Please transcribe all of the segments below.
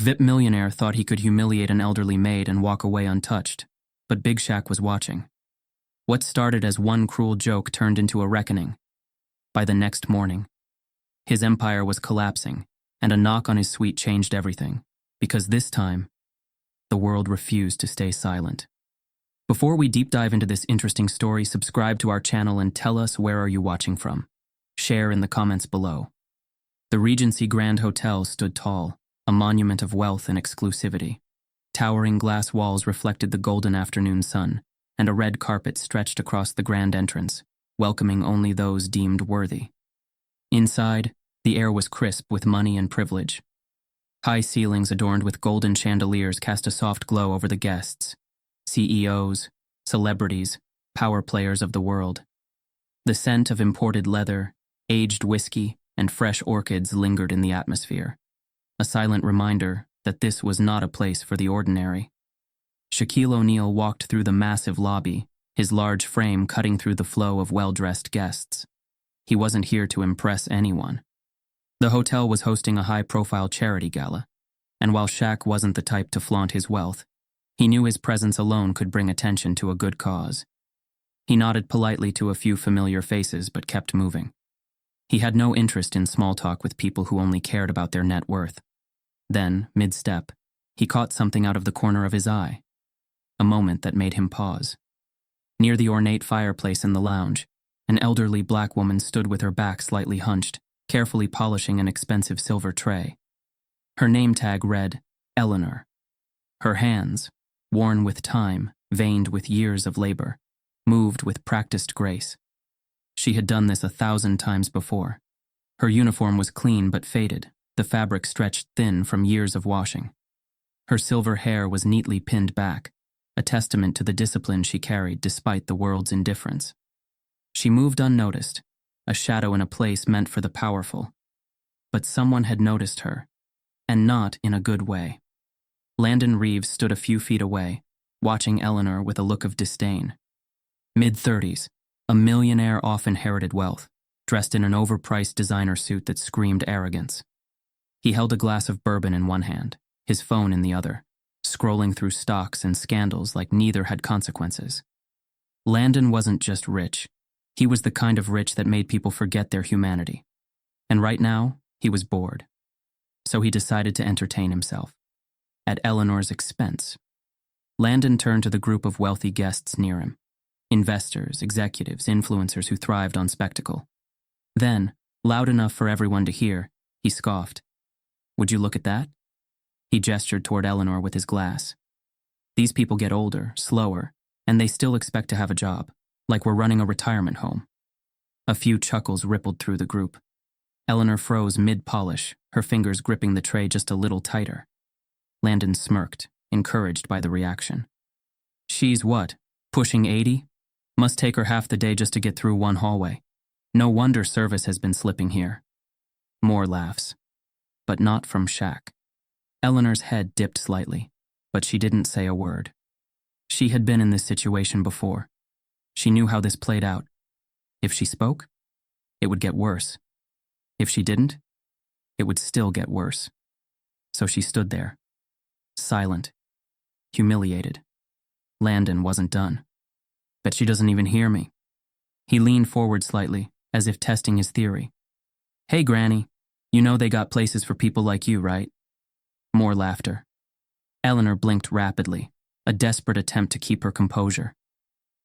VIP Millionaire thought he could humiliate an elderly maid and walk away untouched, but Big Shaq was watching. What started as one cruel joke turned into a reckoning. By the next morning, his empire was collapsing, and a knock on his suite changed everything, because this time, the world refused to stay silent. Before we deep dive into this interesting story, subscribe to our channel and tell us where are you watching from. Share in the comments below. The Regency Grand Hotel stood tall, a monument of wealth and exclusivity. Towering glass walls reflected the golden afternoon sun, and a red carpet stretched across the grand entrance, welcoming only those deemed worthy. Inside, the air was crisp with money and privilege. High ceilings adorned with golden chandeliers cast a soft glow over the guests. CEOs, celebrities, power players of the world. The scent of imported leather, aged whiskey, and fresh orchids lingered in the atmosphere, a silent reminder that this was not a place for the ordinary. Shaquille O'Neal walked through the massive lobby, his large frame cutting through the flow of well-dressed guests. He wasn't here to impress anyone. The hotel was hosting a high-profile charity gala, and while Shaq wasn't the type to flaunt his wealth, he knew his presence alone could bring attention to a good cause. He nodded politely to a few familiar faces but kept moving. He had no interest in small talk with people who only cared about their net worth. Then, mid-step, he caught something out of the corner of his eye. A moment that made him pause. Near the ornate fireplace in the lounge, an elderly black woman stood with her back slightly hunched, carefully polishing an expensive silver tray. Her name tag read, Eleanor. Her hands, worn with time, veined with years of labor, moved with practiced grace. She had done this 1,000 times before. Her uniform was clean but faded, the fabric stretched thin from years of washing. Her silver hair was neatly pinned back, a testament to the discipline she carried despite the world's indifference. She moved unnoticed, a shadow in a place meant for the powerful. But someone had noticed her, and not in a good way. Landon Reeves stood a few feet away, watching Eleanor with a look of disdain. Mid-30s, a millionaire off inherited wealth, dressed in an overpriced designer suit that screamed arrogance. He held a glass of bourbon in one hand, his phone in the other, scrolling through stocks and scandals like neither had consequences. Landon wasn't just rich. He was the kind of rich that made people forget their humanity. And right now, he was bored. So he decided to entertain himself. At Eleanor's expense. Landon turned to the group of wealthy guests near him. Investors, executives, influencers who thrived on spectacle. Then, loud enough for everyone to hear, he scoffed. "Would you look at that?" He gestured toward Eleanor with his glass. "These people get older, slower, and they still expect to have a job, like we're running a retirement home." A few chuckles rippled through the group. Eleanor froze mid-polish, her fingers gripping the tray just a little tighter. Landon smirked, encouraged by the reaction. "She's what, pushing 80? Must take her half the day just to get through one hallway. No wonder service has been slipping here." More laughs. But not from Shaq. Eleanor's head dipped slightly, but she didn't say a word. She had been in this situation before. She knew how this played out. If she spoke, it would get worse. If she didn't, it would still get worse. So she stood there, silent, humiliated. Landon wasn't done. "Bet she doesn't even hear me." He leaned forward slightly, as if testing his theory. "Hey, Granny, you know they got places for people like you, right?" More laughter. Eleanor blinked rapidly, a desperate attempt to keep her composure.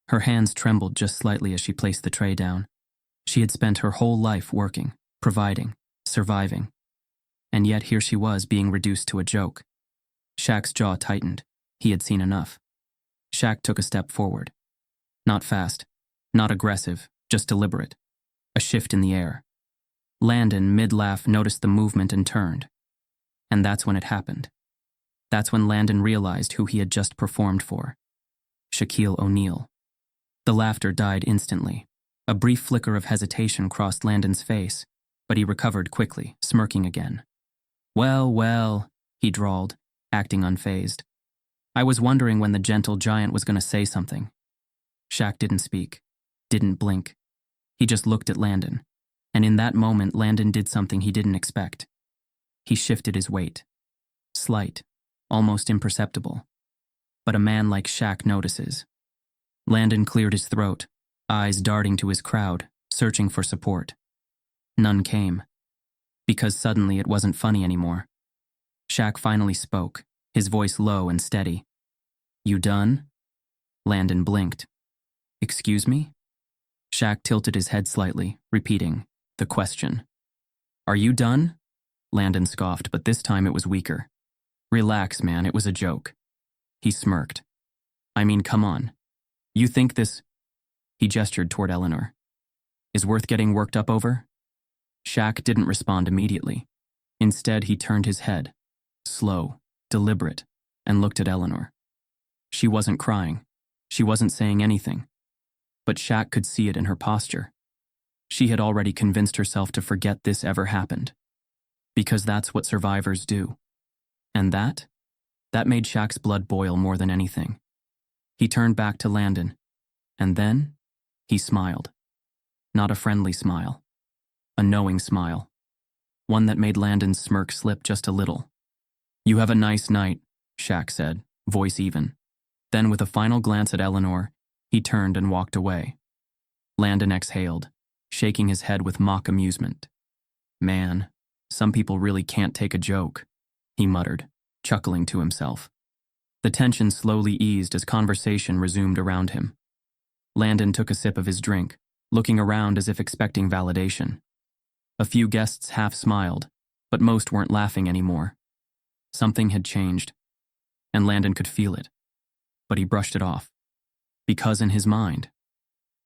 Her hands trembled just slightly as she placed the tray down. She had spent her whole life working, providing, surviving. And yet here she was being reduced to a joke. Shaq's jaw tightened. He had seen enough. Shaq took a step forward. Not fast, not aggressive, just deliberate. A shift in the air. Landon, mid-laugh, noticed the movement and turned. And that's when it happened. That's when Landon realized who he had just performed for. Shaquille O'Neal. The laughter died instantly. A brief flicker of hesitation crossed Landon's face, but he recovered quickly, smirking again. Well, he drawled, acting unfazed. "I was wondering when the gentle giant was going to say something." Shaq didn't speak, didn't blink. He just looked at Landon, and in that moment Landon did something he didn't expect. He shifted his weight. slight, almost imperceptible. But a man like Shaq notices. Landon cleared his throat, eyes darting to his crowd, searching for support. None came. Because suddenly it wasn't funny anymore. Shaq finally spoke, his voice low and steady. "You done?" Landon blinked. "Excuse me?" Shaq tilted his head slightly, repeating the question. "Are you done?" Landon scoffed, but this time it was weaker. "Relax, man, it was a joke." He smirked. "I mean, come on. You think this—" He gestured toward Eleanor. "Is worth getting worked up over?" Shaq didn't respond immediately. Instead, he turned his head, slow, deliberate, and looked at Eleanor. She wasn't crying. She wasn't saying anything. But Shaq could see it in her posture. She had already convinced herself to forget this ever happened. Because that's what survivors do. And that made Shaq's blood boil more than anything. He turned back to Landon. And then, he smiled. Not a friendly smile. A knowing smile. One that made Landon's smirk slip just a little. "You have a nice night," Shaq said, voice even. Then with a final glance at Eleanor, he turned and walked away. Landon exhaled, shaking his head with mock amusement. "Man, some people really can't take a joke," he muttered, chuckling to himself. The tension slowly eased as conversation resumed around him. Landon took a sip of his drink, looking around as if expecting validation. A few guests half smiled, but most weren't laughing anymore. Something had changed, and Landon could feel it. But he brushed it off. Because in his mind,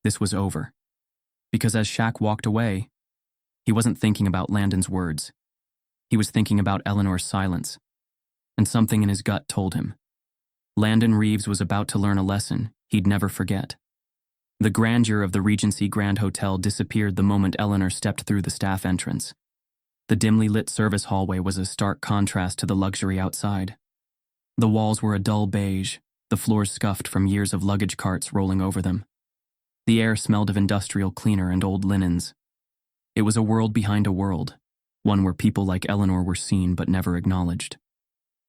this was over. Because as Shaq walked away, he wasn't thinking about Landon's words. He was thinking about Eleanor's silence. And something in his gut told him. Landon Reeves was about to learn a lesson he'd never forget. The grandeur of the Regency Grand Hotel disappeared the moment Eleanor stepped through the staff entrance. The dimly lit service hallway was a stark contrast to the luxury outside. The walls were a dull beige, the floors scuffed from years of luggage carts rolling over them. The air smelled of industrial cleaner and old linens. It was a world behind a world, one where people like Eleanor were seen but never acknowledged.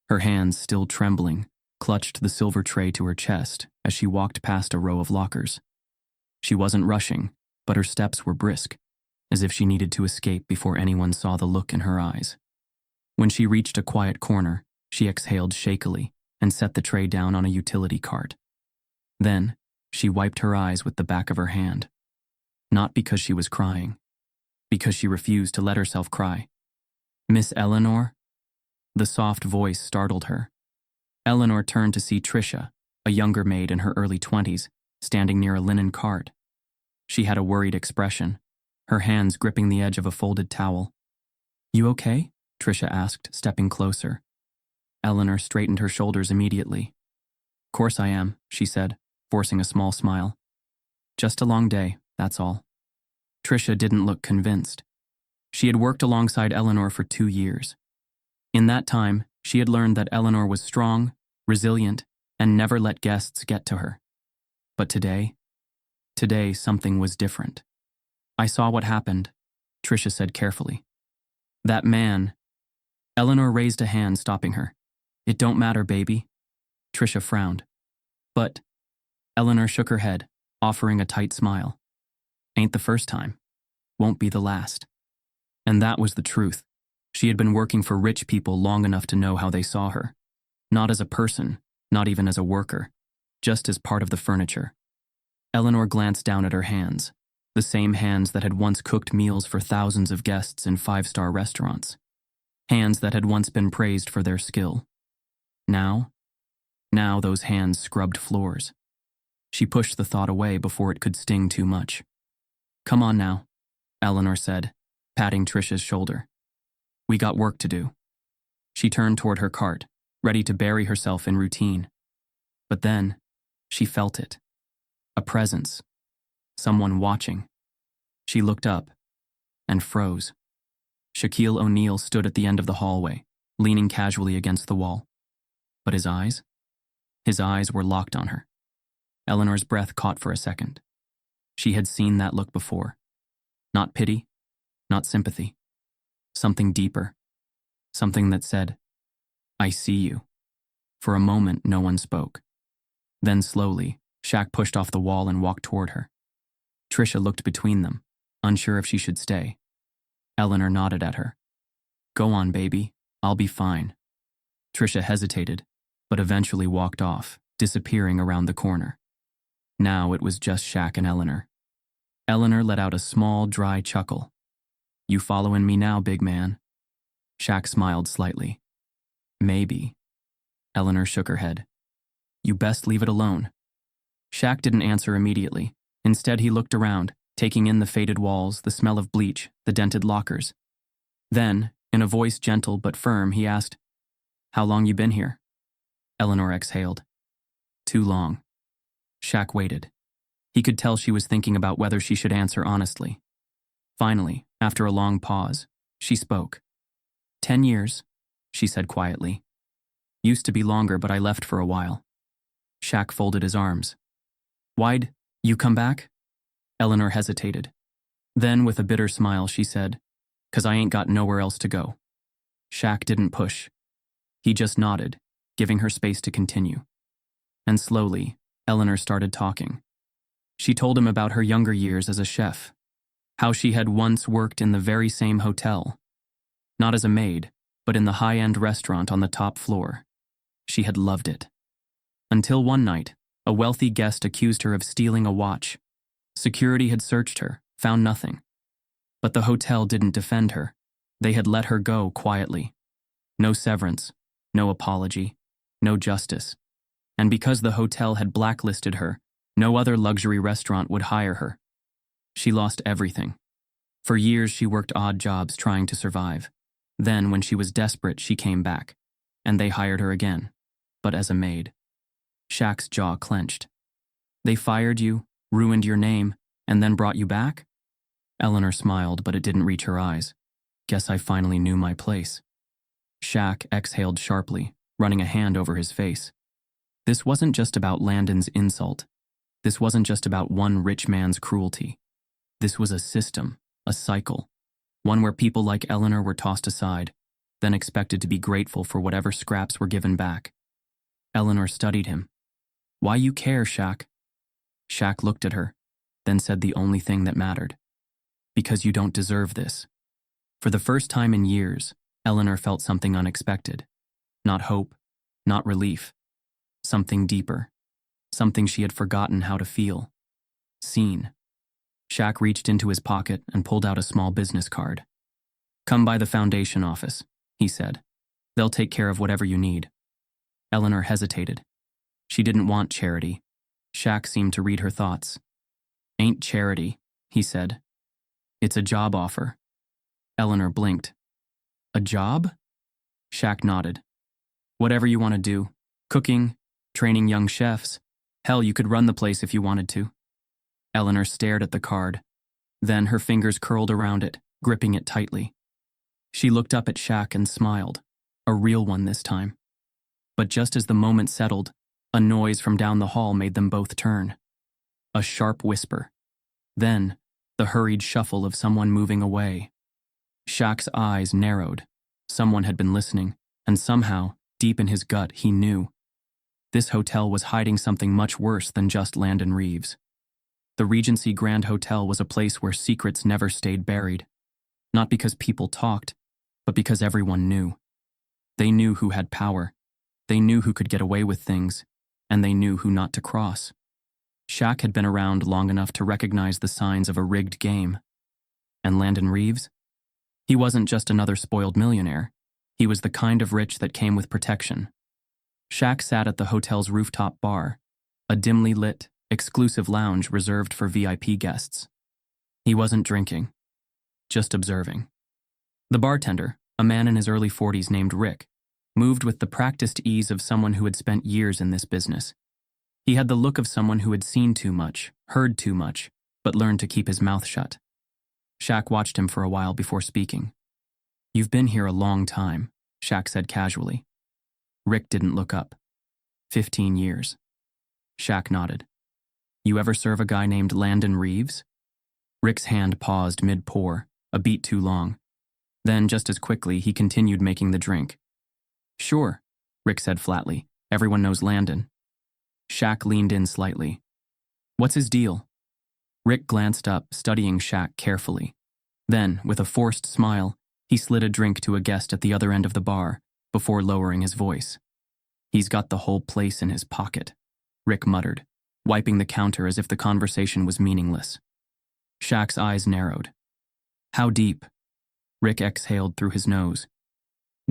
Her hands, still trembling, clutched the silver tray to her chest as she walked past a row of lockers. She wasn't rushing, but her steps were brisk, as if she needed to escape before anyone saw the look in her eyes. When she reached a quiet corner, she exhaled shakily and set the tray down on a utility cart. Then, she wiped her eyes with the back of her hand. Not because she was crying, because she refused to let herself cry. "Miss Eleanor?" The soft voice startled her. Eleanor turned to see Tricia, a younger maid in her early 20s, standing near a linen cart. She had a worried expression, her hands gripping the edge of a folded towel. "You okay?" Tricia asked, stepping closer. Eleanor straightened her shoulders immediately. "Course I am," she said, forcing a small smile. "Just a long day, that's all." Tricia didn't look convinced. She had worked alongside Eleanor for 2 years. In that time, she had learned that Eleanor was strong, resilient, and never let guests get to her. But today something was different. "I saw what happened," Tricia said carefully. "That man—" Eleanor raised a hand, stopping her. "It don't matter, baby." Tricia frowned. "But—" Eleanor shook her head, offering a tight smile. "Ain't the first time. Won't be the last." And that was the truth. She had been working for rich people long enough to know how they saw her. Not as a person, not even as a worker, just as part of the furniture. Eleanor glanced down at her hands, the same hands that had once cooked meals for thousands of guests in 5-star restaurants. Hands that had once been praised for their skill. Now those hands scrubbed floors. She pushed the thought away before it could sting too much. "Come on now," Eleanor said, patting Tricia's shoulder. "We got work to do." She turned toward her cart, ready to bury herself in routine. But then, she felt it. A presence. Someone watching. She looked up and froze. Shaquille O'Neal stood at the end of the hallway, leaning casually against the wall. But his eyes? His eyes were locked on her. Eleanor's breath caught for a second. She had seen that look before. Not pity, not sympathy. Something deeper. Something that said, I see you. For a moment, no one spoke. Then slowly, Shaq pushed off the wall and walked toward her. Trisha looked between them, unsure if she should stay. Eleanor nodded at her. Go on, baby. I'll be fine. Trisha hesitated, but eventually walked off, disappearing around the corner. Now it was just Shaq and Eleanor. Eleanor let out a small, dry chuckle. You following me now, big man? Shaq smiled slightly. Maybe. Eleanor shook her head. You best leave it alone. Shaq didn't answer immediately. Instead, he looked around, taking in the faded walls, the smell of bleach, the dented lockers. Then, in a voice gentle but firm, he asked, How long you been here? Eleanor exhaled. Too long. Shaq waited. He could tell she was thinking about whether she should answer honestly. Finally, after a long pause, she spoke. 10 years, she said quietly. Used to be longer, but I left for a while. Shaq folded his arms. Why'd you come back? Eleanor hesitated. Then, with a bitter smile, she said, 'Cause I ain't got nowhere else to go. Shaq didn't push. He just nodded, giving her space to continue. And slowly, Eleanor started talking. She told him about her younger years as a chef, how she had once worked in the very same hotel. Not as a maid, but in the high-end restaurant on the top floor. She had loved it. Until one night, a wealthy guest accused her of stealing a watch. Security had searched her, found nothing. But the hotel didn't defend her. They had let her go quietly. No severance, no apology, no justice. And because the hotel had blacklisted her, no other luxury restaurant would hire her. She lost everything. For years, she worked odd jobs trying to survive. Then, when she was desperate, she came back, and they hired her again, but as a maid. Shaq's jaw clenched. They fired you, ruined your name, and then brought you back? Eleanor smiled, but it didn't reach her eyes. Guess I finally knew my place. Shaq exhaled sharply, running a hand over his face. This wasn't just about Landon's insult. This wasn't just about one rich man's cruelty. This was a system, a cycle, one where people like Eleanor were tossed aside, then expected to be grateful for whatever scraps were given back. Eleanor studied him. Why you care, Shaq? Shaq looked at her, then said the only thing that mattered. Because you don't deserve this. For the first time in years, Eleanor felt something unexpected. Not hope, not relief. Something deeper. Something she had forgotten how to feel. Seen. Shaq reached into his pocket and pulled out a small business card. Come by the foundation office, he said. They'll take care of whatever you need. Eleanor hesitated. She didn't want charity. Shaq seemed to read her thoughts. Ain't charity, he said. It's a job offer. Eleanor blinked. A job? Shaq nodded. Whatever you want to do. Cooking, training young chefs. Hell, you could run the place if you wanted to. Eleanor stared at the card. Then her fingers curled around it, gripping it tightly. She looked up at Shaq and smiled. A real one this time. But just as the moment settled, a noise from down the hall made them both turn. A sharp whisper. Then, the hurried shuffle of someone moving away. Shaq's eyes narrowed. Someone had been listening, and somehow, deep in his gut, he knew. This hotel was hiding something much worse than just Landon Reeves. The Regency Grand Hotel was a place where secrets never stayed buried. Not because people talked, but because everyone knew. They knew who had power. They knew who could get away with things, and they knew who not to cross. Shaq had been around long enough to recognize the signs of a rigged game. And Landon Reeves? He wasn't just another spoiled millionaire. He was the kind of rich that came with protection. Shaq sat at the hotel's rooftop bar, a dimly lit, exclusive lounge reserved for VIP guests. He wasn't drinking, just observing. The bartender, a man in his early 40s named Rick, moved with the practiced ease of someone who had spent years in this business. He had the look of someone who had seen too much, heard too much, but learned to keep his mouth shut. Shaq watched him for a while before speaking. You've been here a long time, Shaq said casually. Rick didn't look up. 15 years. Shaq nodded. You ever serve a guy named Landon Reeves? Rick's hand paused mid-pour, a beat too long. Then, just as quickly, he continued making the drink. Sure, Rick said flatly. "Everyone knows Landon." Shaq leaned in slightly. "What's his deal?" Rick glanced up, studying Shaq carefully. Then, with a forced smile, he slid a drink to a guest at the other end of the bar, before lowering his voice. "He's got the whole place in his pocket," Rick muttered, wiping the counter as if the conversation was meaningless. Shaq's eyes narrowed. "How deep?" Rick exhaled through his nose.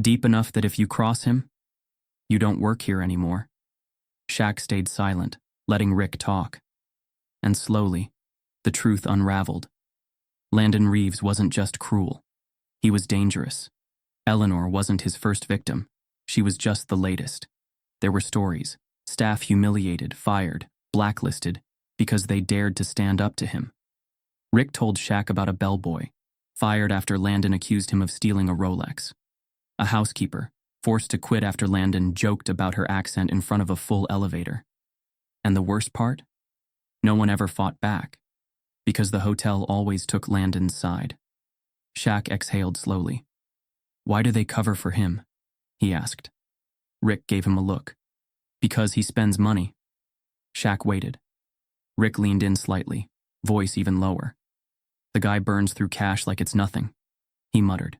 "Deep enough that if you cross him, you don't work here anymore." Shaq stayed silent, letting Rick talk. And slowly, the truth unraveled. Landon Reeves wasn't just cruel. He was dangerous. Eleanor wasn't his first victim. She was just the latest. There were stories. Staff humiliated, fired, blacklisted, because they dared to stand up to him. Rick told Shaq about a bellboy, fired after Landon accused him of stealing a Rolex. A housekeeper, forced to quit after Landon joked about her accent in front of a full elevator. And the worst part? No one ever fought back, because the hotel always took Landon's side. Shaq exhaled slowly. "Why do they cover for him?" he asked. Rick gave him a look. "Because he spends money." Shaq waited. Rick leaned in slightly, voice even lower. "The guy burns through cash like it's nothing," he muttered.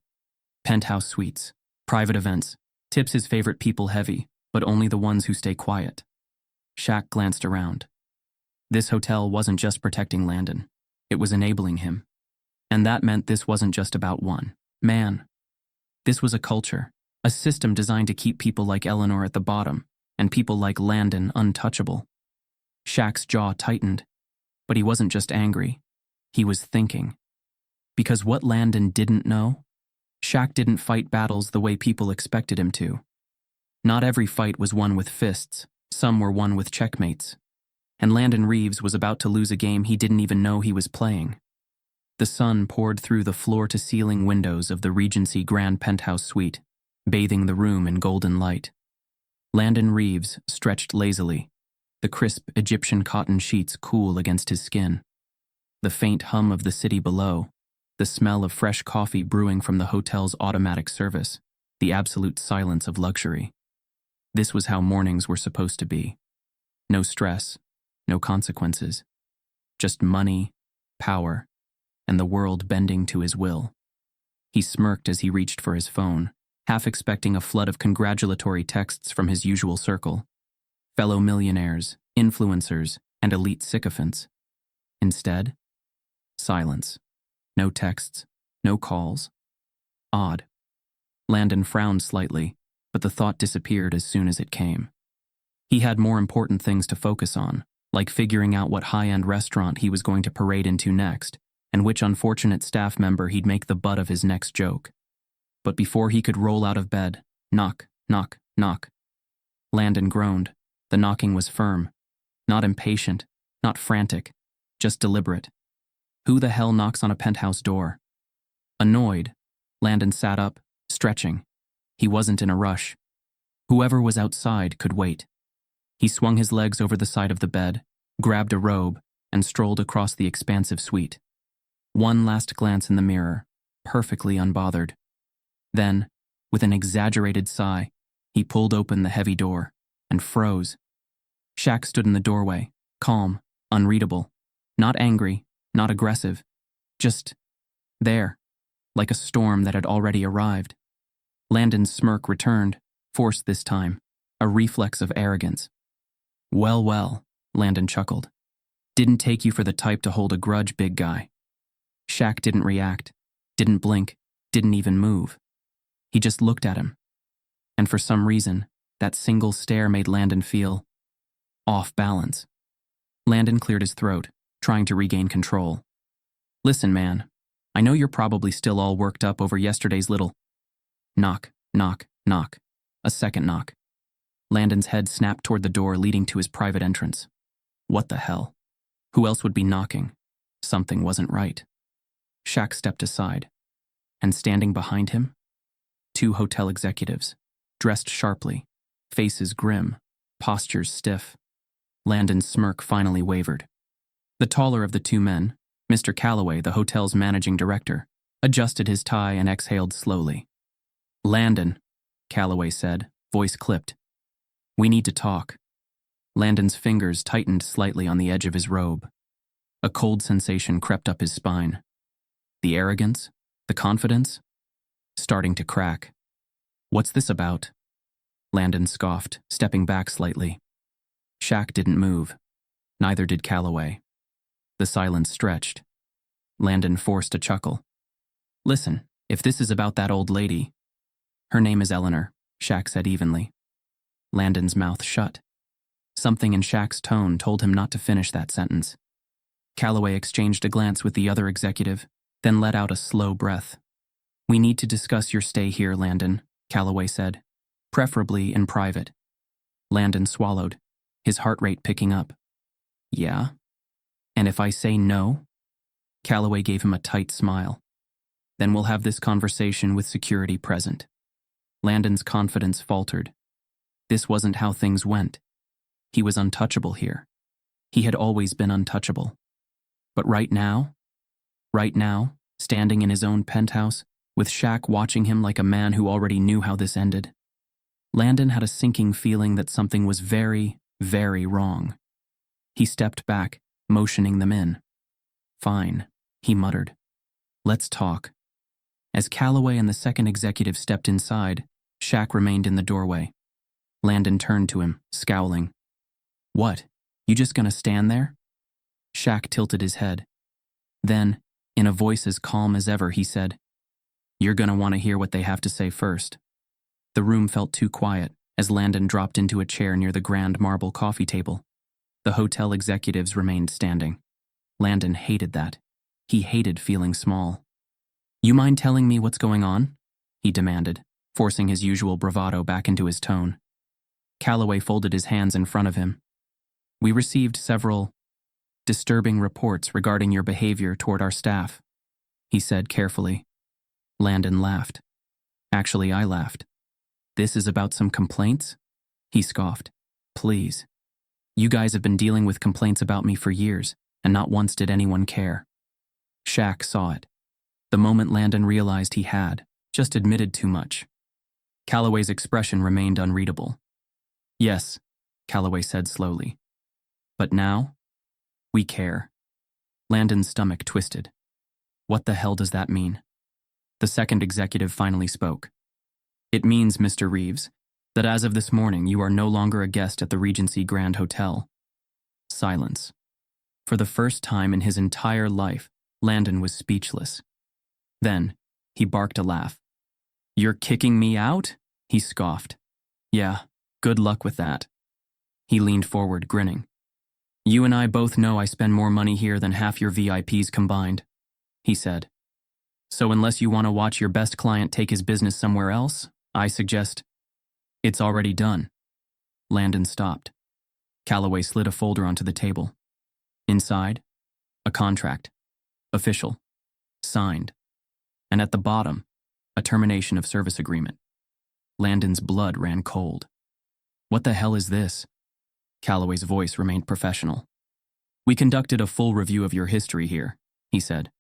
"Penthouse suites, private events, tips his favorite people heavy, but only the ones who stay quiet." Shaq glanced around. This hotel wasn't just protecting Landon. It was enabling him. And that meant this wasn't just about one man. This was a culture, a system designed to keep people like Eleanor at the bottom and people like Landon untouchable. Shaq's jaw tightened, but he wasn't just angry. He was thinking. Because what Landon didn't know, Shaq didn't fight battles the way people expected him to. Not every fight was won with fists. Some were won with checkmates. And Landon Reeves was about to lose a game he didn't even know he was playing. The sun poured through the floor-to-ceiling windows of the Regency Grand Penthouse Suite, bathing the room in golden light. Landon Reeves stretched lazily, the crisp Egyptian cotton sheets cool against his skin. The faint hum of the city below, the smell of fresh coffee brewing from the hotel's automatic service, the absolute silence of luxury. This was how mornings were supposed to be. No stress, no consequences. Just money, power, and the world bending to his will. He smirked as he reached for his phone, half expecting a flood of congratulatory texts from his usual circle. Fellow millionaires, influencers, and elite sycophants. Instead, silence. No texts, no calls. Odd. Landon frowned slightly, but the thought disappeared as soon as it came. He had more important things to focus on, like figuring out what high-end restaurant he was going to parade into next, and which unfortunate staff member he'd make the butt of his next joke. But before he could roll out of bed, knock, knock, knock. Landon groaned. The knocking was firm. Not impatient, not frantic, just deliberate. Who the hell knocks on a penthouse door? Annoyed, Landon sat up, stretching. He wasn't in a rush. Whoever was outside could wait. He swung his legs over the side of the bed, grabbed a robe, and strolled across the expansive suite. One last glance in the mirror, perfectly unbothered. Then, with an exaggerated sigh, he pulled open the heavy door and froze. Shaq stood in the doorway, calm, unreadable, not angry, not aggressive, just there, like a storm that had already arrived. Landon's smirk returned, forced this time, a reflex of arrogance. "Well, well," Landon chuckled. "Didn't take you for the type to hold a grudge, big guy." Shaq didn't react, didn't blink, didn't even move. He just looked at him. And for some reason, that single stare made Landon feel off balance. Landon cleared his throat, trying to regain control. "Listen, man, I know you're probably still all worked up over yesterday's little..." Knock, knock, knock. A second knock. Landon's head snapped toward the door leading to his private entrance. What the hell? Who else would be knocking? Something wasn't right. Shaq stepped aside, and standing behind him, two hotel executives, dressed sharply, faces grim, postures stiff. Landon's smirk finally wavered. The taller of the two men, Mr. Calloway, the hotel's managing director, adjusted his tie and exhaled slowly. "Landon," Calloway said, voice clipped, We need to talk. Landon's fingers tightened slightly on the edge of his robe. A cold sensation crept up his spine. The arrogance, the confidence, starting to crack. What's this about? Landon scoffed, stepping back slightly. Shaq didn't move. Neither did Calloway. The silence stretched. Landon forced a chuckle. Listen, if this is about that old lady. Her name is Eleanor, Shaq said evenly. Landon's mouth shut. Something in Shaq's tone told him not to finish that sentence. Calloway exchanged a glance with the other executive, then let out a slow breath. We need to discuss your stay here, Landon, Calloway said, preferably in private. Landon swallowed, his heart rate picking up. Yeah? And if I say no? Calloway gave him a tight smile. Then we'll have this conversation with security present. Landon's confidence faltered. This wasn't how things went. He was untouchable here. He had always been untouchable. But right now, standing in his own penthouse, with Shaq watching him like a man who already knew how this ended, Landon had a sinking feeling that something was very, very wrong. He stepped back, motioning them in. Fine, he muttered. Let's talk. As Calloway and the second executive stepped inside, Shaq remained in the doorway. Landon turned to him, scowling. What? You just gonna stand there? Shaq tilted his head. Then, in a voice as calm as ever, he said, You're gonna want to hear what they have to say first. The room felt too quiet as Landon dropped into a chair near the grand marble coffee table. The hotel executives remained standing. Landon hated that. He hated feeling small. You mind telling me what's going on? He demanded, forcing his usual bravado back into his tone. Calloway folded his hands in front of him. We received several disturbing reports regarding your behavior toward our staff, he said carefully. Landon laughed. Actually, I laughed. This is about some complaints? He scoffed. Please. You guys have been dealing with complaints about me for years, and not once did anyone care. Shaq saw it. The moment Landon realized he had just admitted too much. Calloway's expression remained unreadable. Yes, Calloway said slowly. But now, we care. Landon's stomach twisted. What the hell does that mean? The second executive finally spoke. It means, Mr. Reeves, that as of this morning you are no longer a guest at the Regency Grand Hotel. Silence. For the first time in his entire life, Landon was speechless. Then, he barked a laugh. You're kicking me out? He scoffed. Yeah, good luck with that. He leaned forward, grinning. You and I both know I spend more money here than half your VIPs combined, he said. So unless you want to watch your best client take his business somewhere else, I suggest it's already done. Landon stopped. Calloway slid a folder onto the table. Inside, a contract. Official. Signed. And at the bottom, a termination of service agreement. Landon's blood ran cold. What the hell is this? Calloway's voice remained professional. We conducted a full review of your history here, he said.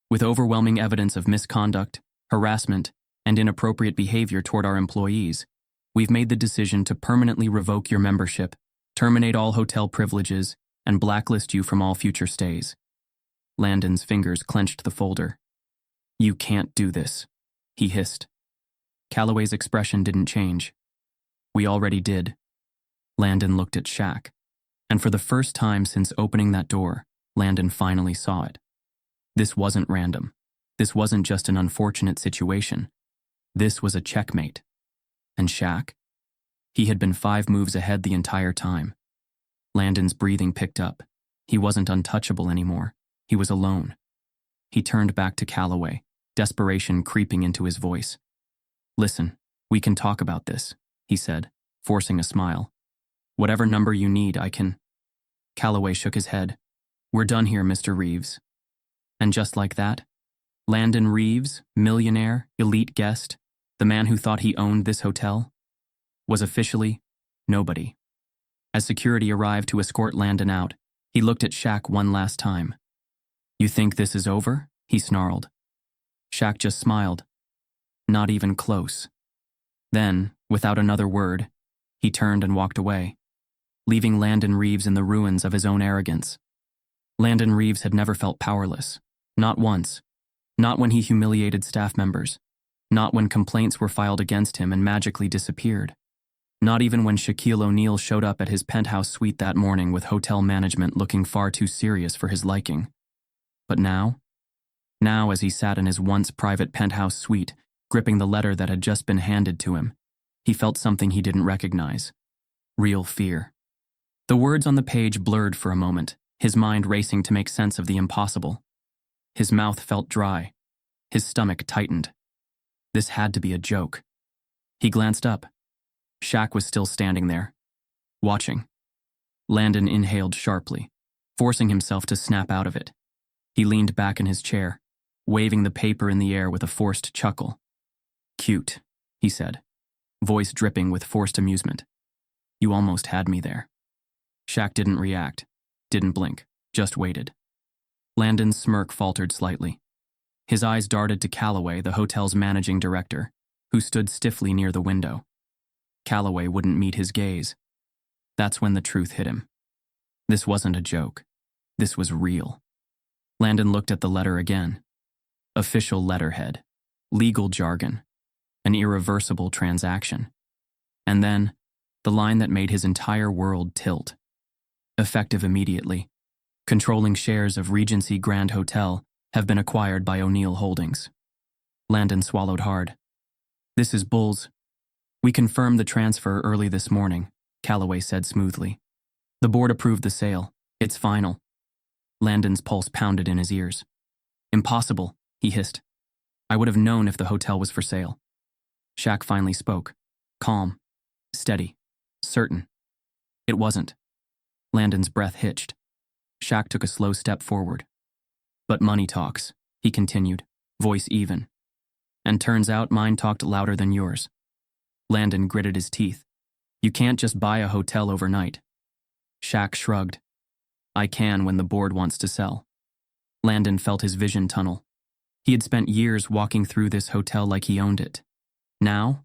With overwhelming evidence of misconduct, harassment, and inappropriate behavior toward our employees, we've made the decision to permanently revoke your membership, terminate all hotel privileges, and blacklist you from all future stays. Landon's fingers clenched the folder. You can't do this, he hissed. Calloway's expression didn't change. We already did. Landon looked at Shaq, and for the first time since opening that door, Landon finally saw it. This wasn't random. This wasn't just an unfortunate situation. This was a checkmate. And Shaq? He had been 5 moves ahead the entire time. Landon's breathing picked up. He wasn't untouchable anymore. He was alone. He turned back to Calloway, desperation creeping into his voice. Listen, we can talk about this, he said, forcing a smile. Whatever number you need, I can. Calloway shook his head. We're done here, Mr. Reeves. And just like that, Landon Reeves, millionaire, elite guest, the man who thought he owned this hotel, was officially nobody. As security arrived to escort Landon out, he looked at Shaq one last time. You think this is over? He snarled. Shaq just smiled. Not even close. Then, without another word, he He turned and walked away, leaving Landon Reeves in the ruins of his own arrogance. Landon Reeves had never felt powerless. Not once. Not when he humiliated staff members. Not when complaints were filed against him and magically disappeared. Not even when Shaquille O'Neal showed up at his penthouse suite that morning with hotel management looking far too serious for his liking. But now? Now, as he sat in his once private penthouse suite, gripping the letter that had just been handed to him, he felt something he didn't recognize. Real fear. The words on the page blurred for a moment, his mind racing to make sense of the impossible. His mouth felt dry. His stomach tightened. This had to be a joke. He glanced up. Shaq was still standing there, watching. Landon inhaled sharply, forcing himself to snap out of it. He leaned back in his chair, waving the paper in the air with a forced chuckle. "Cute," he said, voice dripping with forced amusement. "You almost had me there." Shaq didn't react, didn't blink, just waited. Landon's smirk faltered slightly. His eyes darted to Calloway, the hotel's managing director, who stood stiffly near the window. Calloway wouldn't meet his gaze. That's when the truth hit him. This wasn't a joke. This was real. Landon looked at the letter again. Official letterhead. Legal jargon. An irreversible transaction. And then, the line that made his entire world tilt. Effective immediately. Controlling shares of Regency Grand Hotel have been acquired by O'Neal Holdings. Landon swallowed hard. "This is Bulls. We confirmed the transfer early this morning," Calloway said smoothly. "The board approved the sale. It's final." Landon's pulse pounded in his ears. "Impossible," he hissed. "I would have known if the hotel was for sale." Shaq finally spoke. Calm. Steady. Certain. "It wasn't." Landon's breath hitched. Shaq took a slow step forward. "But money talks," he continued, voice even. "And turns out mine talked louder than yours." Landon gritted his teeth. "You can't just buy a hotel overnight." Shaq shrugged. "I can when the board wants to sell." Landon felt his vision tunnel. He had spent years walking through this hotel like he owned it. Now,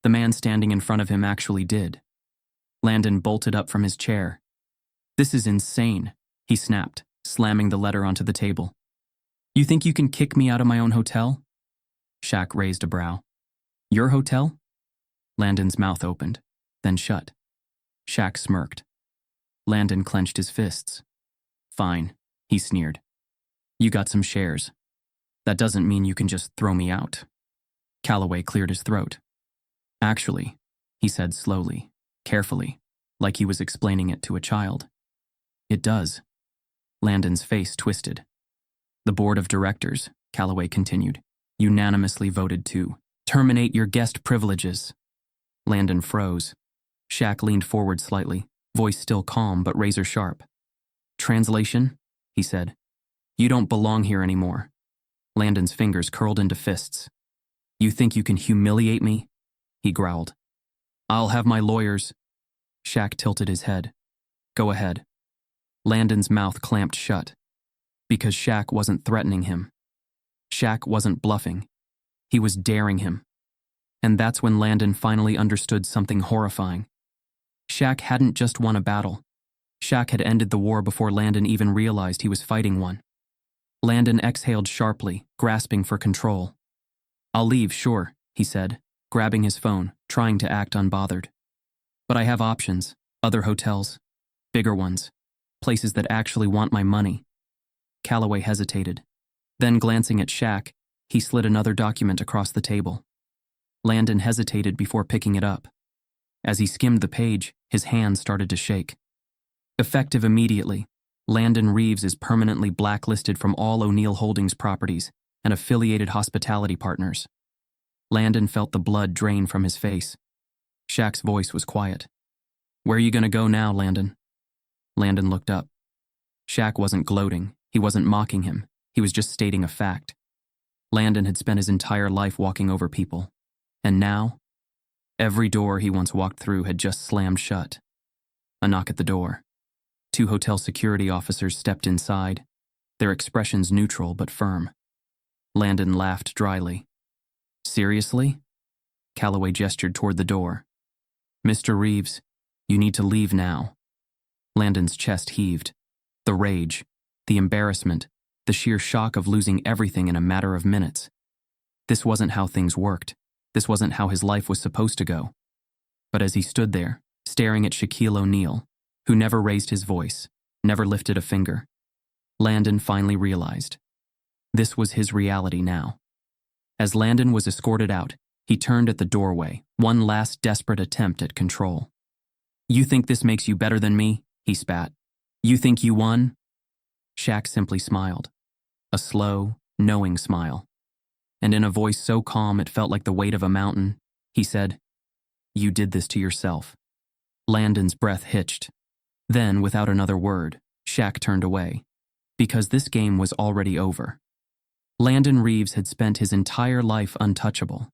the man standing in front of him actually did. Landon bolted up from his chair. "This is insane," he snapped, slamming the letter onto the table. "You think you can kick me out of my own hotel?" Shaq raised a brow. "Your hotel?" Landon's mouth opened, then shut. Shaq smirked. Landon clenched his fists. "Fine," he sneered. "You got some shares. That doesn't mean you can just throw me out." Calloway cleared his throat. "Actually," he said slowly, carefully, like he was explaining it to a child. "It does." Landon's face twisted. "The board of directors," Calloway continued, "unanimously voted to terminate your guest privileges." Landon froze. Shaq leaned forward slightly, voice still calm but razor sharp. "Translation?" he said. "You don't belong here anymore." Landon's fingers curled into fists. "You think you can humiliate me?" he growled. "I'll have my lawyers." Shaq tilted his head. "Go ahead." Landon's mouth clamped shut. Because Shaq wasn't threatening him. Shaq wasn't bluffing. He was daring him. And that's when Landon finally understood something horrifying. Shaq hadn't just won a battle. Shaq had ended the war before Landon even realized he was fighting one. Landon exhaled sharply, grasping for control. "I'll leave, sure," he said, grabbing his phone, trying to act unbothered. "But I have options, other hotels, bigger ones, places that actually want my money." Calloway hesitated. Then, glancing at Shaq, he slid another document across the table. Landon hesitated before picking it up. As he skimmed the page, his hands started to shake. Effective immediately, Landon Reeves is permanently blacklisted from all O'Neal Holdings properties and affiliated hospitality partners. Landon felt the blood drain from his face. Shaq's voice was quiet. "Where are you going to go now, Landon?" Landon looked up. Shaq wasn't gloating. He wasn't mocking him. He was just stating a fact. Landon had spent his entire life walking over people. And now, every door he once walked through had just slammed shut. A knock at the door. 2 hotel security officers stepped inside, their expressions neutral but firm. Landon laughed dryly. "Seriously?" Calloway gestured toward the door. Mr. Reeves, you need to leave now. Landon's chest heaved. The rage, the embarrassment, the sheer shock of losing everything in a matter of minutes. This wasn't how things worked. This wasn't how his life was supposed to go. But as he stood there, staring at Shaquille O'Neal, who never raised his voice, never lifted a finger, Landon finally realized. This was his reality now. As Landon was escorted out, he turned at the doorway, one last desperate attempt at control. You think this makes you better than me? He spat. You think you won? Shaq simply smiled. A slow, knowing smile. And in a voice so calm it felt like the weight of a mountain, he said, You did this to yourself. Landon's breath hitched. Then, without another word, Shaq turned away. Because this game was already over. Landon Reeves had spent his entire life untouchable.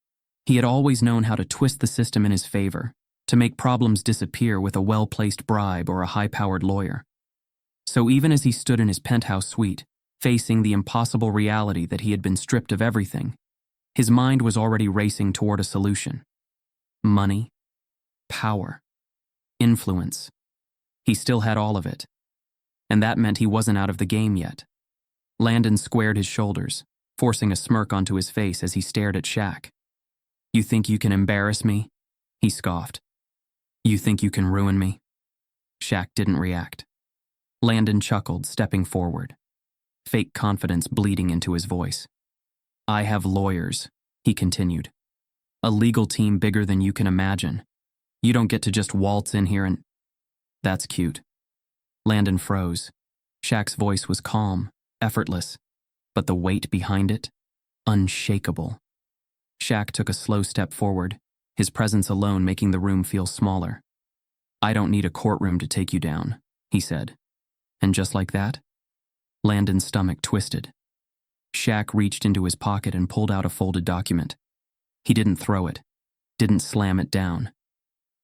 He had always known how to twist the system in his favor, to make problems disappear with a well-placed bribe or a high-powered lawyer. So even as he stood in his penthouse suite, facing the impossible reality that he had been stripped of everything, his mind was already racing toward a solution. Money, power, influence. He still had all of it. And that meant he wasn't out of the game yet. Landon squared his shoulders, forcing a smirk onto his face as he stared at Shaq. You think you can embarrass me? He scoffed. You think you can ruin me? Shaq didn't react. Landon chuckled, stepping forward, fake confidence bleeding into his voice. I have lawyers, he continued. A legal team bigger than you can imagine. You don't get to just waltz in here and... That's cute. Landon froze. Shaq's voice was calm, effortless, but the weight behind it, unshakable. Shaq took a slow step forward, his presence alone making the room feel smaller. I don't need a courtroom to take you down, he said. And just like that, Landon's stomach twisted. Shaq reached into his pocket and pulled out a folded document. He didn't throw it, didn't slam it down.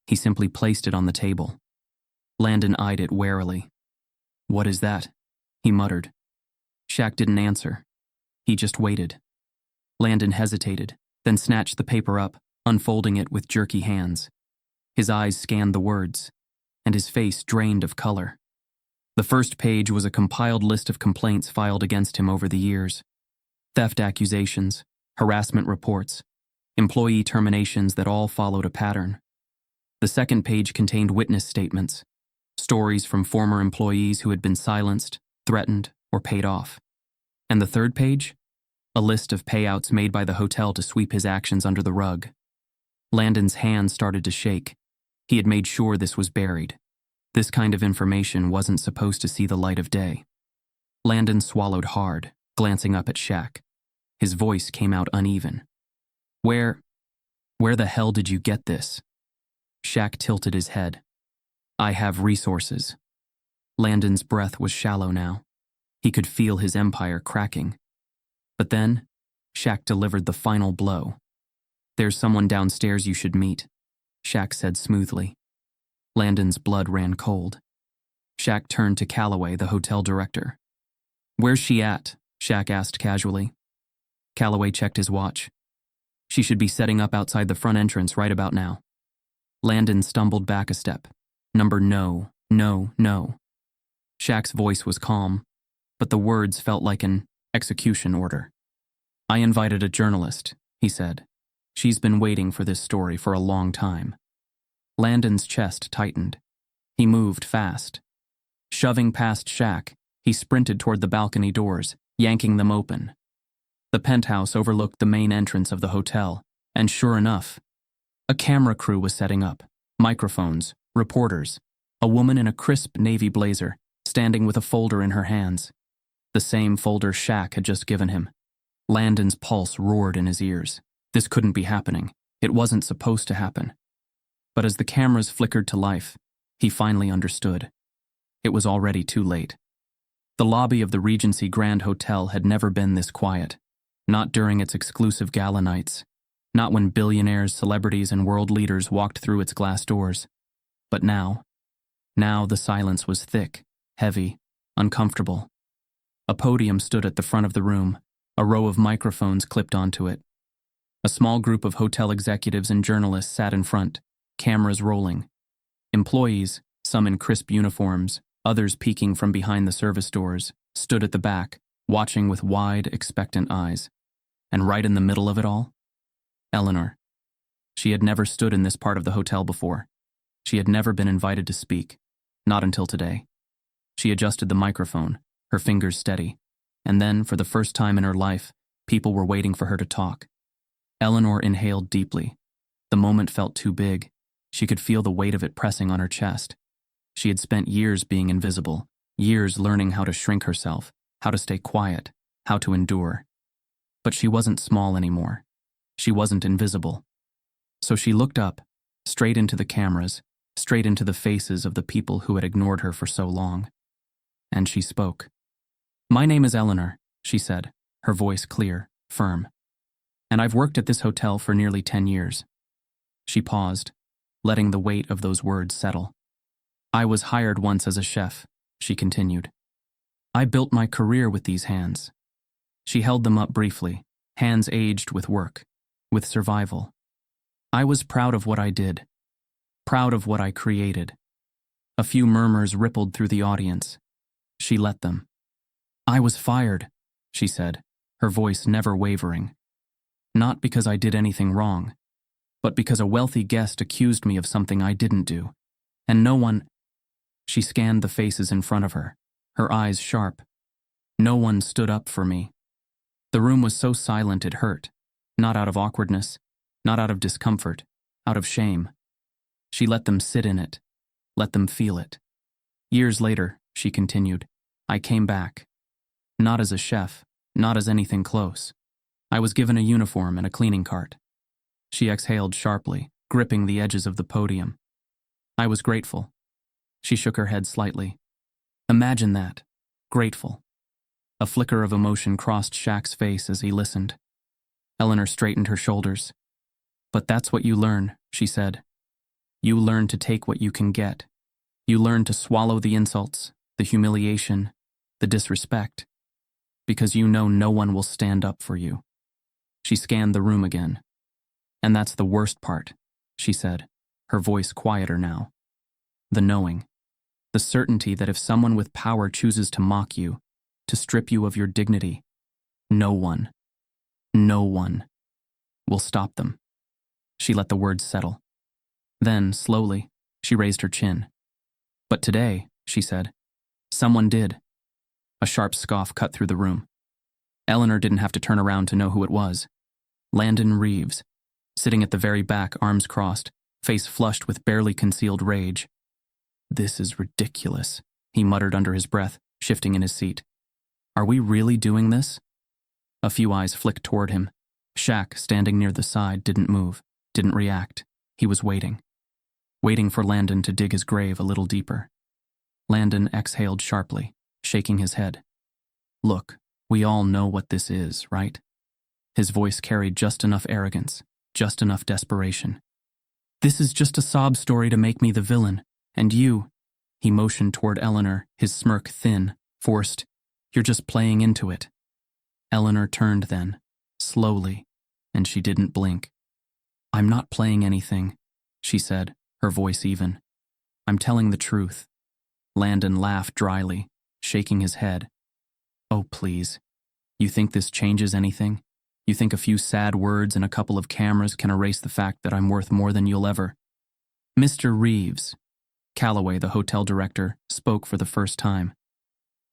He simply placed it on the table. Landon eyed it warily. What is that? He muttered. Shaq didn't answer. He just waited. Landon hesitated, then snatched the paper up, unfolding it with jerky hands. His eyes scanned the words, and his face drained of color. The first page was a compiled list of complaints filed against him over the years. Theft accusations, harassment reports, employee terminations that all followed a pattern. The second page contained witness statements, stories from former employees who had been silenced, threatened, or paid off. And the third page? A list of payouts made by the hotel to sweep his actions under the rug. Landon's hands started to shake. He had made sure this was buried. This kind of information wasn't supposed to see the light of day. Landon swallowed hard, glancing up at Shaq. His voice came out uneven. Where the hell did you get this? Shaq tilted his head. I have resources. Landon's breath was shallow now. He could feel his empire cracking. But then, Shaq delivered the final blow. There's someone downstairs you should meet, Shaq said smoothly. Landon's blood ran cold. Shaq turned to Calloway, the hotel director. Where's she at? Shaq asked casually. Calloway checked his watch. She should be setting up outside the front entrance right about now. Landon stumbled back a step. Number no. Shaq's voice was calm, but the words felt like an execution order. I invited a journalist, he said. She's been waiting for this story for a long time. Landon's chest tightened. He moved fast. Shoving past Shaq, he sprinted toward the balcony doors, yanking them open. The penthouse overlooked the main entrance of the hotel, and sure enough, a camera crew was setting up. Microphones, reporters, a woman in a crisp navy blazer, standing with a folder in her hands. The same folder Shaq had just given him. Landon's pulse roared in his ears. This couldn't be happening. It wasn't supposed to happen. But as the cameras flickered to life, he finally understood. It was already too late. The lobby of the Regency Grand Hotel had never been this quiet. Not during its exclusive gala nights. Not when billionaires, celebrities, and world leaders walked through its glass doors. But now the silence was thick, heavy, uncomfortable. A podium stood at the front of the room, a row of microphones clipped onto it. A small group of hotel executives and journalists sat in front, cameras rolling. Employees, some in crisp uniforms, others peeking from behind the service doors, stood at the back, watching with wide, expectant eyes. And right in the middle of it all, Eleanor. She had never stood in this part of the hotel before. She had never been invited to speak, not until today. She adjusted the microphone, her fingers steady, and then, for the first time in her life, people were waiting for her to talk. Eleanor inhaled deeply. The moment felt too big. She could feel the weight of it pressing on her chest. She had spent years being invisible, years learning how to shrink herself, how to stay quiet, how to endure. But she wasn't small anymore. She wasn't invisible. So she looked up, straight into the cameras, straight into the faces of the people who had ignored her for so long. And she spoke. "My name is Eleanor," she said, her voice clear, firm. "And I've worked at this hotel for nearly 10 years. She paused, letting the weight of those words settle. "I was hired once as a chef," she continued. "I built my career with these hands." She held them up briefly, hands aged with work, with survival. "I was proud of what I did, proud of what I created." A few murmurs rippled through the audience. She let them. "I was fired," she said, her voice never wavering. "Not because I did anything wrong, but because a wealthy guest accused me of something I didn't do. And no one—" She scanned the faces in front of her, her eyes sharp. "No one stood up for me." The room was so silent it hurt, not out of awkwardness, not out of discomfort, out of shame. She let them sit in it, let them feel it. "Years later," she continued, "I came back. Not as a chef, not as anything close. I was given a uniform and a cleaning cart." She exhaled sharply, gripping the edges of the podium. "I was grateful." She shook her head slightly. "Imagine that. Grateful." A flicker of emotion crossed Shaq's face as he listened. Eleanor straightened her shoulders. "But that's what you learn," she said. "You learn to take what you can get. You learn to swallow the insults, the humiliation, the disrespect, because you know no one will stand up for you." She scanned the room again. "And that's the worst part," she said, her voice quieter now. "The knowing. The certainty that if someone with power chooses to mock you, to strip you of your dignity, no one will stop them." She let the words settle. Then, slowly, she raised her chin. "But today," she said, "someone did." A sharp scoff cut through the room. Eleanor didn't have to turn around to know who it was. Landon Reeves, sitting at the very back, arms crossed, face flushed with barely concealed rage. "This is ridiculous," he muttered under his breath, shifting in his seat. "Are we really doing this?" A few eyes flicked toward him. Shaq, standing near the side, didn't move, didn't react. He was waiting for Landon to dig his grave a little deeper. Landon exhaled sharply, shaking his head. "Look, we all know what this is, right?" His voice carried just enough arrogance, just enough desperation. "This is just a sob story to make me the villain, and you—" He motioned toward Eleanor, his smirk thin, forced. "You're just playing into it." Eleanor turned then, slowly, and she didn't blink. "I'm not playing anything," she said, her voice even. "I'm telling the truth." Landon laughed dryly, shaking his head. "Oh, please. You think this changes anything? You think a few sad words and a couple of cameras can erase the fact that I'm worth more than you'll ever—" "Mr. Reeves," Calloway, the hotel director, spoke for the first time.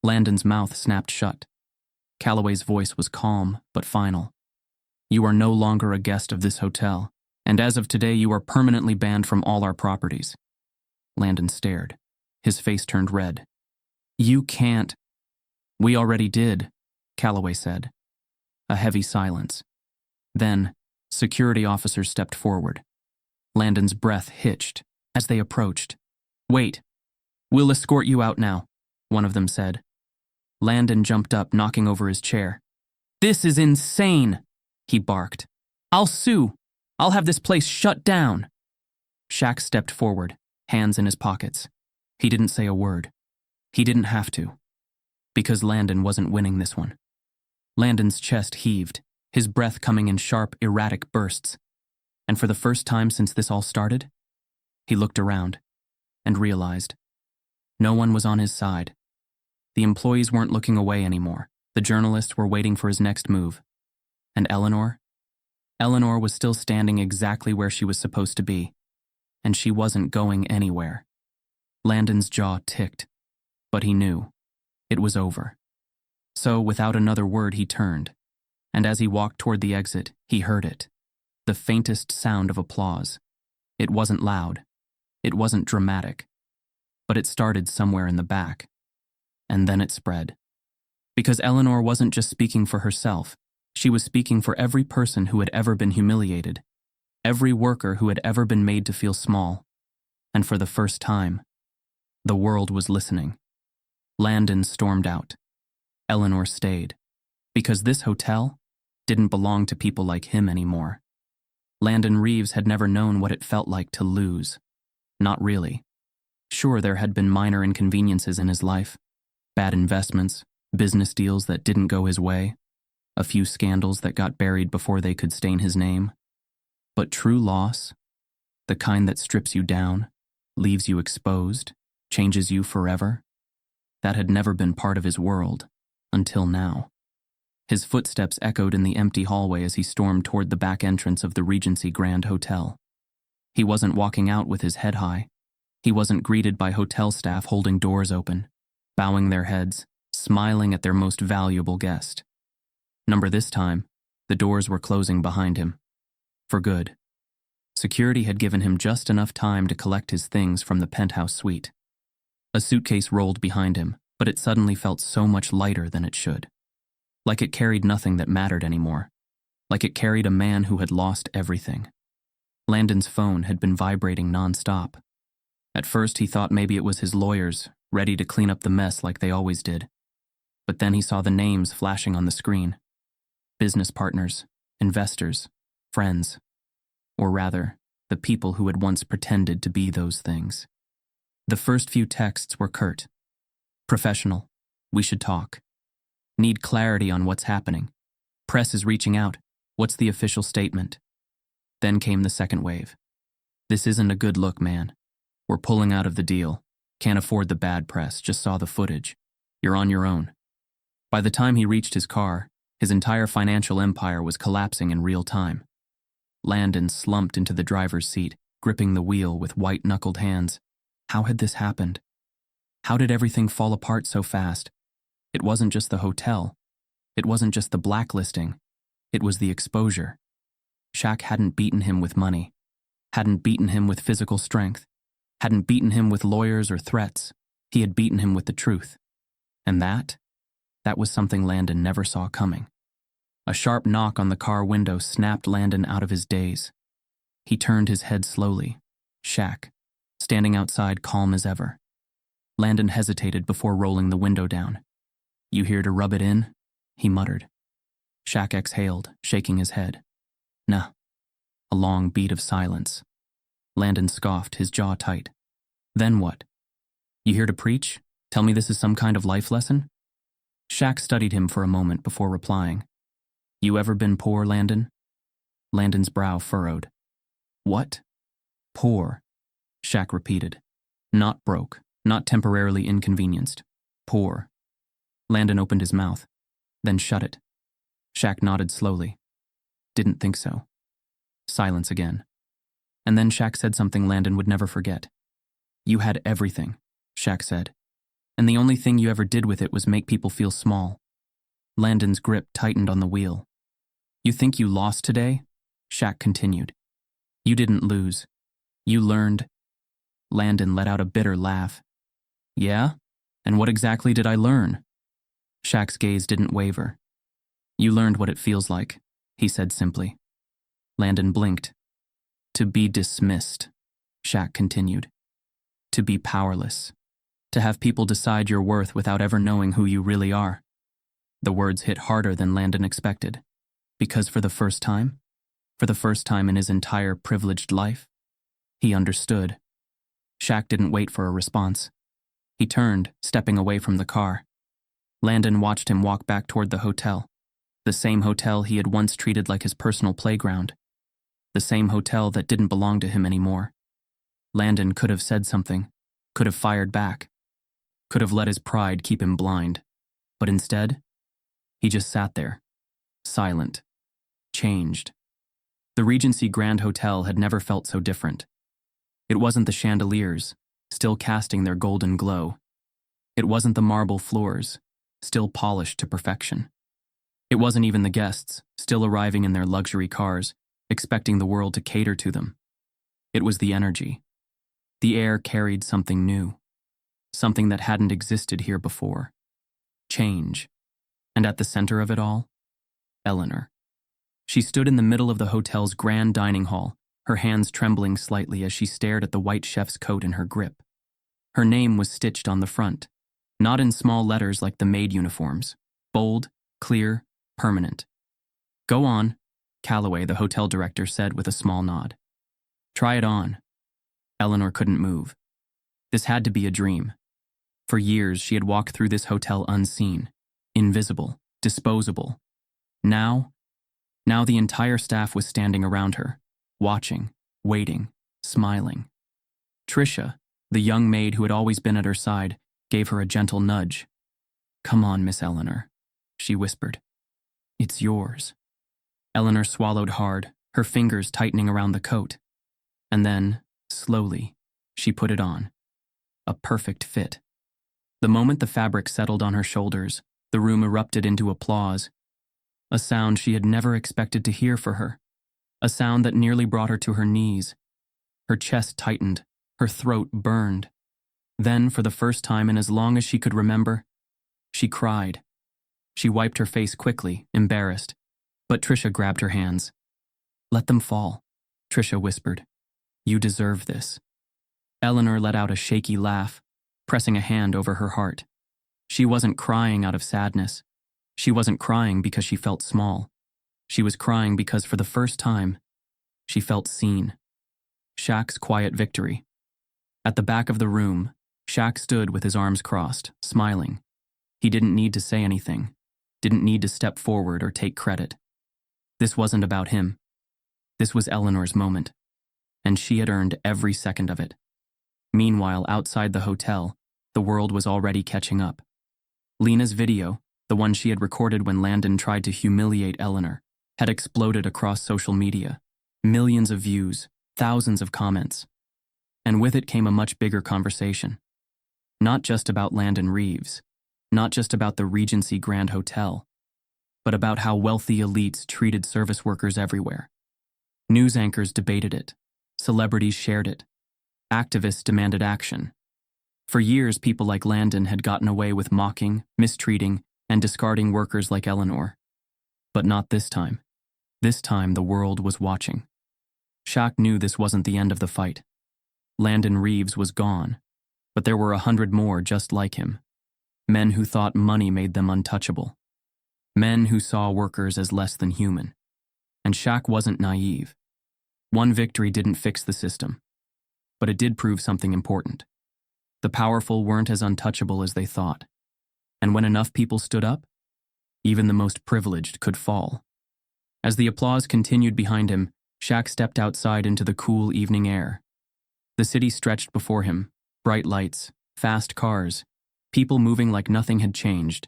Landon's mouth snapped shut. Calloway's voice was calm but final. "You are no longer a guest of this hotel, and as of today you are permanently banned from all our properties." Landon stared. His face turned red. "You can't—" "We already did," Calloway said. A heavy silence. Then, security officers stepped forward. Landon's breath hitched as they approached. "Wait. We'll escort you out now," one of them said. Landon jumped up, knocking over his chair. "This is insane," he barked. "I'll sue. I'll have this place shut down." Shaq stepped forward, hands in his pockets. He didn't say a word. He didn't have to. Because Landon wasn't winning this one. Landon's chest heaved, his breath coming in sharp, erratic bursts. And for the first time since this all started, He looked around and realized no one was on his side. The employees weren't looking away anymore. The journalists were waiting for his next move. And Eleanor? Eleanor was still standing exactly where she was supposed to be, and she wasn't going anywhere. Landon's jaw ticked, but he knew it was over. So, without another word, he turned, and as he walked toward the exit, he heard it. The faintest sound of applause. It wasn't loud. It wasn't dramatic. But it started somewhere in the back. And then it spread. Because Eleanor wasn't just speaking for herself. She was speaking for every person who had ever been humiliated. Every worker who had ever been made to feel small. And for the first time, the world was listening. Landon stormed out. Eleanor stayed. Because this hotel didn't belong to people like him anymore. Landon Reeves had never known what it felt like to lose. Not really. Sure, there had been minor inconveniences in his life. Bad investments, business deals that didn't go his way, a few scandals that got buried before they could stain his name. But true loss, the kind that strips you down, leaves you exposed, changes you forever, that had never been part of his world, until now. His footsteps echoed in the empty hallway as he stormed toward the back entrance of the Regency Grand Hotel. He wasn't walking out with his head high. He wasn't greeted by hotel staff holding doors open, bowing their heads, smiling at their most valuable guest. This time, the doors were closing behind him. For good. Security had given him just enough time to collect his things from the penthouse suite. A suitcase rolled behind him, but it suddenly felt so much lighter than it should. Like it carried nothing that mattered anymore. Like it carried a man who had lost everything. Landon's phone had been vibrating nonstop. At first he thought maybe it was his lawyers, ready to clean up the mess like they always did. But then he saw the names flashing on the screen. Business partners, investors, friends. Or rather, the people who had once pretended to be those things. The first few texts were curt. Professional. We should talk. Need clarity on what's happening. Press is reaching out. What's the official statement? Then came the second wave. This isn't a good look, man. We're pulling out of the deal. Can't afford the bad press, just saw the footage. You're on your own. By the time he reached his car, his entire financial empire was collapsing in real time. Landon slumped into the driver's seat, gripping the wheel with white-knuckled hands. How had this happened? How did everything fall apart so fast? It wasn't just the hotel. It wasn't just the blacklisting. It was the exposure. Shaq hadn't beaten him with money, hadn't beaten him with physical strength, hadn't beaten him with lawyers or threats. He had beaten him with the truth. And that was something Landon never saw coming. A sharp knock on the car window snapped Landon out of his daze. He turned his head slowly. Shaq, standing outside calm as ever. Landon hesitated before rolling the window down. You here to rub it in? He muttered. Shaq exhaled, shaking his head. Nah. A long beat of silence. Landon scoffed, his jaw tight. Then what? You here to preach? Tell me this is some kind of life lesson? Shaq studied him for a moment before replying. You ever been poor, Landon? Landon's brow furrowed. What? Poor, Shaq repeated. Not broke, not temporarily inconvenienced. Poor. Landon opened his mouth, then shut it. Shaq nodded slowly. Didn't think so. Silence again. And then Shaq said something Landon would never forget. You had everything, Shaq said. And the only thing you ever did with it was make people feel small. Landon's grip tightened on the wheel. You think you lost today? Shaq continued. You didn't lose. You learned. Landon let out a bitter laugh. Yeah? And what exactly did I learn? Shaq's gaze didn't waver. You learned what it feels like, he said simply. Landon blinked. To be dismissed, Shaq continued. To be powerless. To have people decide your worth without ever knowing who you really are. The words hit harder than Landon expected. Because for the first time in his entire privileged life, he understood. Shaq didn't wait for a response. He turned, stepping away from the car. Landon watched him walk back toward the hotel. The same hotel he had once treated like his personal playground. The same hotel that didn't belong to him anymore. Landon could have said something, could have fired back, could have let his pride keep him blind. But instead, he just sat there, silent, changed. The Regency Grand Hotel had never felt so different. It wasn't the chandeliers, still casting their golden glow. It wasn't the marble floors, still polished to perfection. It wasn't even the guests, still arriving in their luxury cars, expecting the world to cater to them. It was the energy. The air carried something new, something that hadn't existed here before. Change. And at the center of it all, Eleanor. She stood in the middle of the hotel's grand dining hall, her hands trembling slightly as she stared at the white chef's coat in her grip. Her name was stitched on the front, not in small letters like the Maid uniforms, bold, clear, permanent. "Go on," Calloway, the hotel director, said with a small nod. "Try it on." Eleanor couldn't move. This had to be a dream. For years, she had walked through this hotel unseen, invisible, disposable. Now the entire staff was standing around her, watching, waiting, smiling. Tricia, the young maid who had always been at her side, gave her a gentle nudge. "Come on, Miss Eleanor," she whispered. "It's yours." Eleanor swallowed hard, her fingers tightening around the coat. And then, slowly, she put it on. A perfect fit. The moment the fabric settled on her shoulders, the room erupted into applause. A sound she had never expected to hear for her. A sound that nearly brought her to her knees. Her chest tightened, her throat burned. Then, for the first time in as long as she could remember, she cried. She wiped her face quickly, embarrassed, but Tricia grabbed her hands. "Let them fall," Tricia whispered. "You deserve this." Eleanor let out a shaky laugh, pressing a hand over her heart. She wasn't crying out of sadness. She wasn't crying because she felt small. She was crying because, for the first time, she felt seen. Shaq's quiet victory. At the back of the room, Shaq stood with his arms crossed, smiling. He didn't need to say anything, didn't need to step forward or take credit. This wasn't about him. This was Eleanor's moment, and she had earned every second of it. Meanwhile, outside the hotel, the world was already catching up. Lena's video, the one she had recorded when Landon tried to humiliate Eleanor, had exploded across social media. Millions of views, thousands of comments. And with it came a much bigger conversation. Not just about Landon Reeves, not just about the Regency Grand Hotel, but about how wealthy elites treated service workers everywhere. News anchors debated it. Celebrities shared it. Activists demanded action. For years, people like Landon had gotten away with mocking, mistreating, and discarding workers like Eleanor. But not this time. This time, the world was watching. Shaq knew this wasn't the end of the fight. Landon Reeves was gone, but there were 100 more just like him. Men who thought money made them untouchable. Men who saw workers as less than human. And Shaq wasn't naive. One victory didn't fix the system, but it did prove something important. The powerful weren't as untouchable as they thought. And when enough people stood up, even the most privileged could fall. As the applause continued behind him, Shaq stepped outside into the cool evening air. The city stretched before him, bright lights, fast cars, people moving like nothing had changed.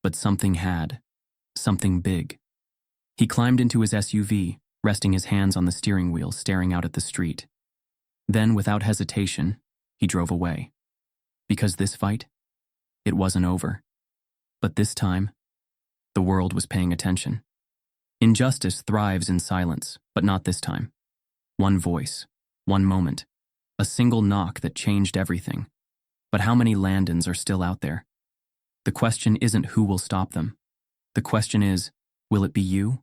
But something had. Something big. He climbed into his SUV, resting his hands on the steering wheel, staring out at the street. Then, without hesitation, he drove away. Because this fight, it wasn't over. But this time, the world was paying attention. Injustice thrives in silence, but not this time. One voice, one moment, a single knock that changed everything. But how many Landons are still out there? The question isn't who will stop them. The question is, will it be you?